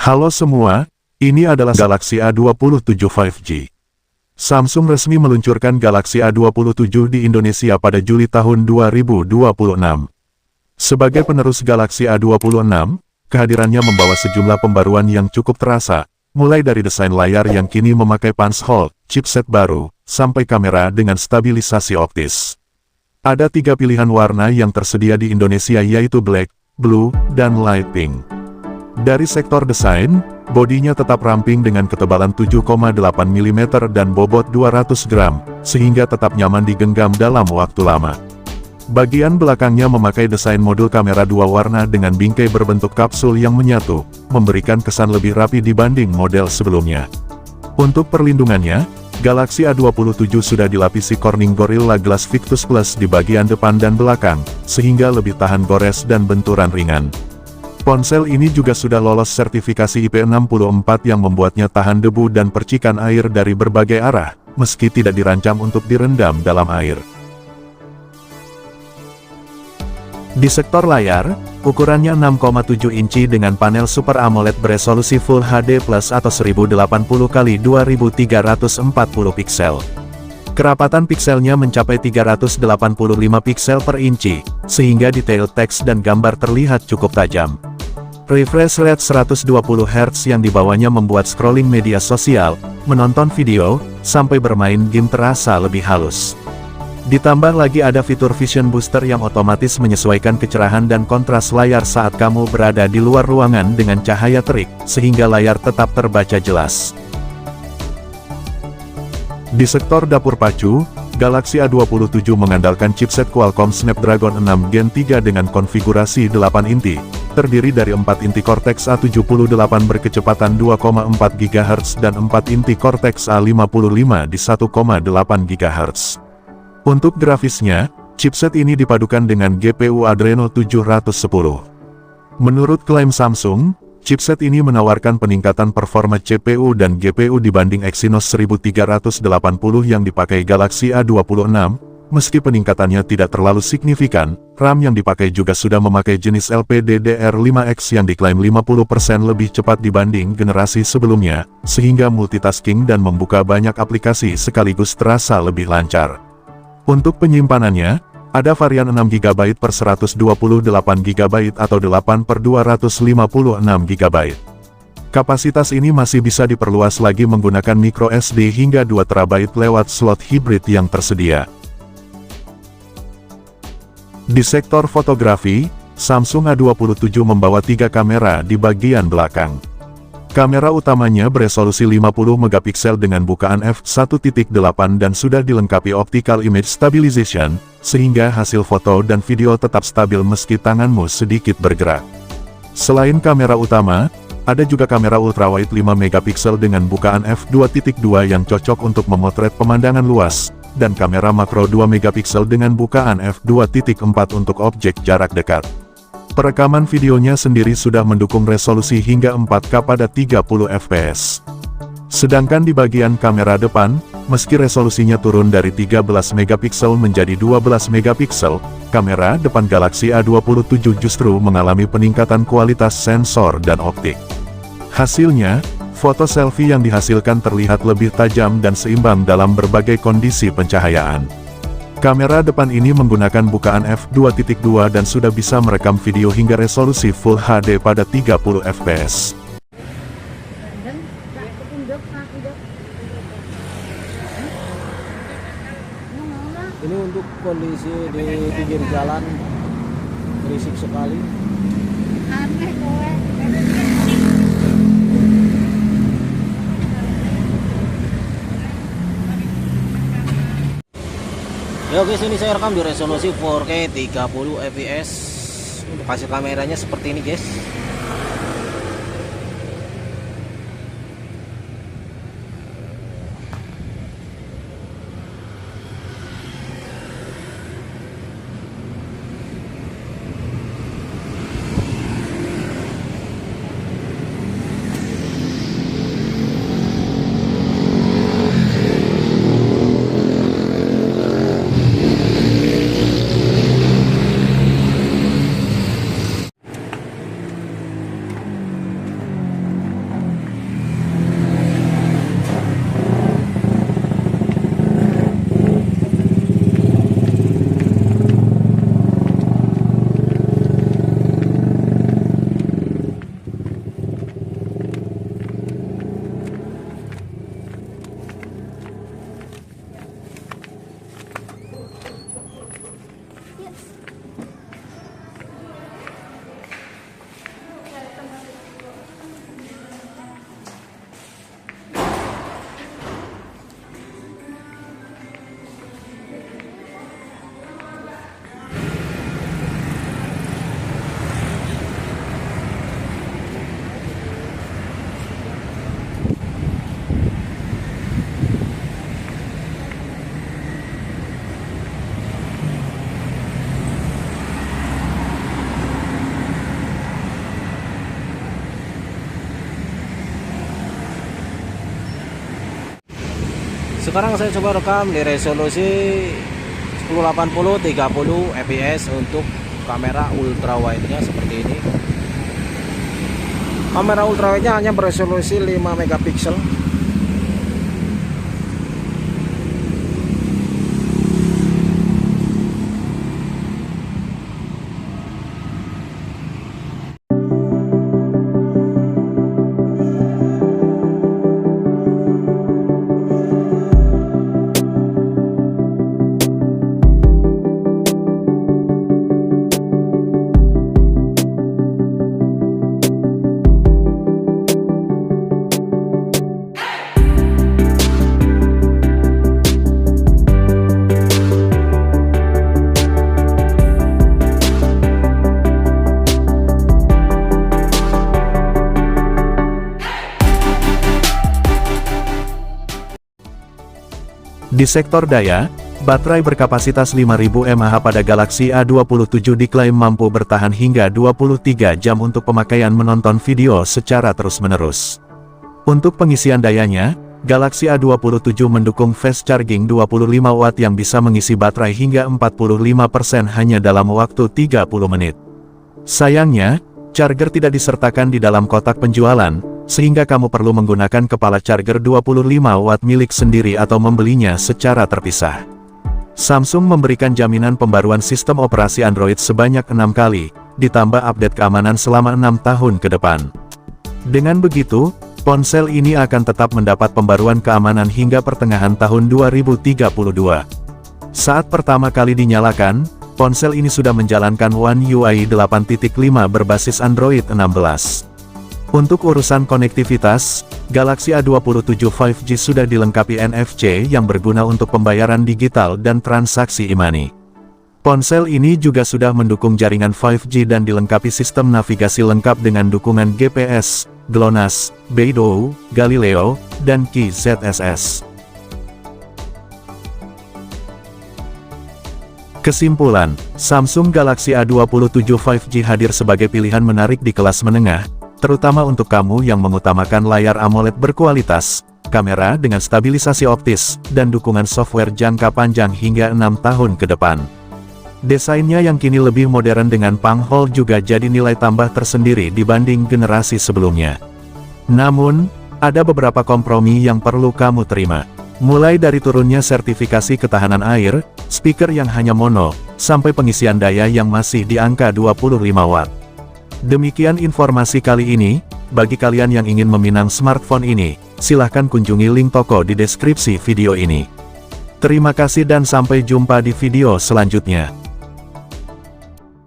Halo semua, ini adalah Galaxy A27 5G. Samsung resmi meluncurkan Galaxy A27 di Indonesia pada Juli tahun 2026. Sebagai penerus Galaxy A26, kehadirannya membawa sejumlah pembaruan yang cukup terasa, mulai dari desain layar yang kini memakai punch hole, chipset baru, sampai kamera dengan stabilisasi optis. Ada 3 pilihan warna yang tersedia di Indonesia yaitu black, blue, dan light pink. Dari sektor desain, bodinya tetap ramping dengan ketebalan 7,8 mm dan bobot 200 gram, sehingga tetap nyaman digenggam dalam waktu lama. Bagian belakangnya memakai desain modul kamera 2 warna dengan bingkai berbentuk kapsul yang menyatu, memberikan kesan lebih rapi dibanding model sebelumnya. Untuk perlindungannya, Galaxy A27 sudah dilapisi Corning Gorilla Glass Victus Plus di bagian depan dan belakang, sehingga lebih tahan gores dan benturan ringan. Ponsel ini juga sudah lolos sertifikasi IP64 yang membuatnya tahan debu dan percikan air dari berbagai arah, meski tidak dirancang untuk direndam dalam air. Di sektor layar, ukurannya 6,7 inci dengan panel Super AMOLED beresolusi Full HD Plus atau 1080x2340 piksel. Kerapatan pikselnya mencapai 385 piksel per inci, sehingga detail teks dan gambar terlihat cukup tajam. Refresh rate 120 Hz yang dibawanya membuat scrolling media sosial, menonton video, sampai bermain game terasa lebih halus. Ditambah lagi ada fitur Vision Booster yang otomatis menyesuaikan kecerahan dan kontras layar saat kamu berada di luar ruangan dengan cahaya terik, sehingga layar tetap terbaca jelas. Di sektor dapur pacu, Galaxy A27 mengandalkan chipset Qualcomm Snapdragon 6 Gen 3 dengan konfigurasi 8 inti, terdiri dari 4 inti Cortex A78 berkecepatan 2,4 GHz dan 4 inti Cortex A55 di 1,8 GHz. Untuk grafisnya, chipset ini dipadukan dengan GPU Adreno 710. Menurut klaim Samsung, chipset ini menawarkan peningkatan performa CPU dan GPU dibanding Exynos 1380 yang dipakai Galaxy A26, meski peningkatannya tidak terlalu signifikan. RAM yang dipakai juga sudah memakai jenis LPDDR5X yang diklaim 50% lebih cepat dibanding generasi sebelumnya, sehingga multitasking dan membuka banyak aplikasi sekaligus terasa lebih lancar. Untuk penyimpanannya, ada varian 6GB per 128GB atau 8 per 256GB. Kapasitas ini masih bisa diperluas lagi menggunakan microSD hingga 2TB lewat slot hibrid yang tersedia. Di sektor fotografi, Samsung A27 membawa 3 kamera di bagian belakang. Kamera utamanya beresolusi 50MP dengan bukaan f1.8 dan sudah dilengkapi Optical Image Stabilization, sehingga hasil foto dan video tetap stabil meski tanganmu sedikit bergerak. Selain kamera utama, ada juga kamera ultrawide 5MP dengan bukaan f2.2 yang cocok untuk memotret pemandangan luas, dan kamera makro 2MP dengan bukaan f2.4 untuk objek jarak dekat. Perekaman videonya sendiri sudah mendukung resolusi hingga 4K pada 30 fps. Sedangkan di bagian kamera depan, meski resolusinya turun dari 13MP menjadi 12MP, kamera depan Galaxy A27 justru mengalami peningkatan kualitas sensor dan optik. Hasilnya, foto selfie yang dihasilkan terlihat lebih tajam dan seimbang dalam berbagai kondisi pencahayaan. Kamera depan ini menggunakan bukaan f2.2 dan sudah bisa merekam video hingga resolusi Full HD pada 30 fps. Ini untuk kondisi di pinggir jalan, berisik sekali. Aneh kowe. Ya guys, ini saya rekam di resolusi 4K 30 fps. Untuk hasil kameranya seperti ini guys. Sekarang saya coba rekam di resolusi 1080 30 fps untuk kamera ultrawide nya seperti ini. Kamera ultrawide nya hanya beresolusi 5 megapiksel. Di sektor daya, baterai berkapasitas 5000 mAh pada Galaxy A27 diklaim mampu bertahan hingga 23 jam untuk pemakaian menonton video secara terus-menerus. Untuk pengisian dayanya, Galaxy A27 mendukung fast charging 25 watt yang bisa mengisi baterai hingga 45% hanya dalam waktu 30 menit. Sayangnya, charger tidak disertakan di dalam kotak penjualan, sehingga kamu perlu menggunakan kepala charger 25 watt milik sendiri atau membelinya secara terpisah. Samsung memberikan jaminan pembaruan sistem operasi Android sebanyak 6 kali, ditambah update keamanan selama 6 tahun ke depan. Dengan begitu, ponsel ini akan tetap mendapat pembaruan keamanan hingga pertengahan tahun 2032. Saat pertama kali dinyalakan, ponsel ini sudah menjalankan One UI 8.5 berbasis Android 16. Untuk urusan konektivitas, Galaxy A27 5G sudah dilengkapi NFC yang berguna untuk pembayaran digital dan transaksi e-money. Ponsel ini juga sudah mendukung jaringan 5G dan dilengkapi sistem navigasi lengkap dengan dukungan GPS, GLONASS, Beidou, Galileo, dan Qi ZSS. Kesimpulan, Samsung Galaxy A27 5G hadir sebagai pilihan menarik di kelas menengah, terutama untuk kamu yang mengutamakan layar AMOLED berkualitas, kamera dengan stabilisasi optis, dan dukungan software jangka panjang hingga 6 tahun ke depan. Desainnya yang kini lebih modern dengan panghole juga jadi nilai tambah tersendiri dibanding generasi sebelumnya. Namun, ada beberapa kompromi yang perlu kamu terima. Mulai dari turunnya sertifikasi ketahanan air, speaker yang hanya mono, sampai pengisian daya yang masih di angka 25 watt. Demikian informasi kali ini. Bagi kalian yang ingin meminang smartphone ini, silahkan kunjungi link toko di deskripsi video ini. Terima kasih dan sampai jumpa di video selanjutnya.